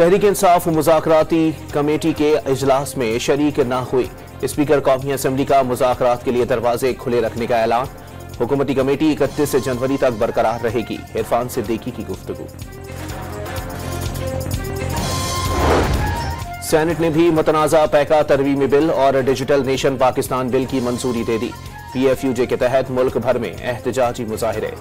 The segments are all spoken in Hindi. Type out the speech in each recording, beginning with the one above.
तहरीक इंसाफ मुज़ाकराती कमेटी के इजलास में शरीक न हुई। स्पीकर कौमी असम्बली का मुज़ाकरात के लिए दरवाजे खुले रखने का ऐलान। हुकूमती कमेटी 31 जनवरी तक बरकरार रहेगी। इरफान सिद्दीकी की गुफ्तगू। सेनेट ने भी मुतनाज़ा पैका तरवीमी बिल और डिजिटल नेशन पाकिस्तान बिल की मंजूरी दे दी। PFUJ के तहत मुल्क भर में एहतजाजी मुजाहिरे।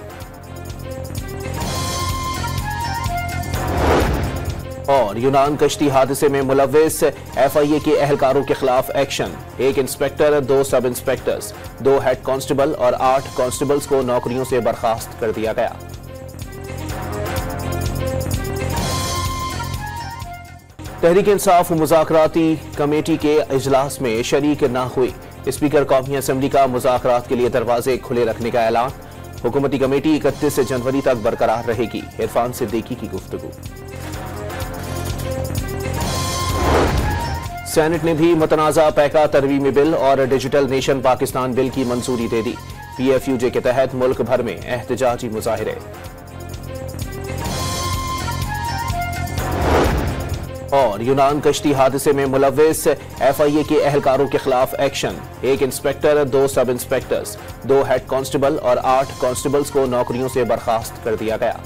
और यूनान कश्ती हादसे में मुलव्विस FIA के एहलकारों के खिलाफ एक्शन। 1 इंस्पेक्टर, 2 सब इंस्पेक्टर्स, 2 हेड कांस्टेबल और 8 कांस्टेबल्स को नौकरियों से बर्खास्त कर दिया गया। तहरीक इंसाफ मुज़ाकराती कमेटी के इजलास में शरीक न हुई। स्पीकर कौमी असम्बली का मुज़ाकरात के लिए दरवाजे खुले रखने का ऐलान। हुकूमती कमेटी 31 जनवरी तक बरकरार रहेगी। इरफान सिद्दीकी की गुफ्तगू। सेनेट ने भी मुतनाज़ा पैका तरवीमी बिल और डिजिटल नेशन पाकिस्तान बिल की मंजूरी दे दी। PFUJ के तहत मुल्क भर में एहतजाजी मुजाहिरे। और यूनान कश्ती हादसे में मुलव्विस FIA के एहलकारों के खिलाफ एक्शन। 1 इंस्पेक्टर, 2 सब इंस्पेक्टर्स, 2 हेड कांस्टेबल और 8 कांस्टेबल्स को नौकरियों से बर्खास्त कर दिया गया।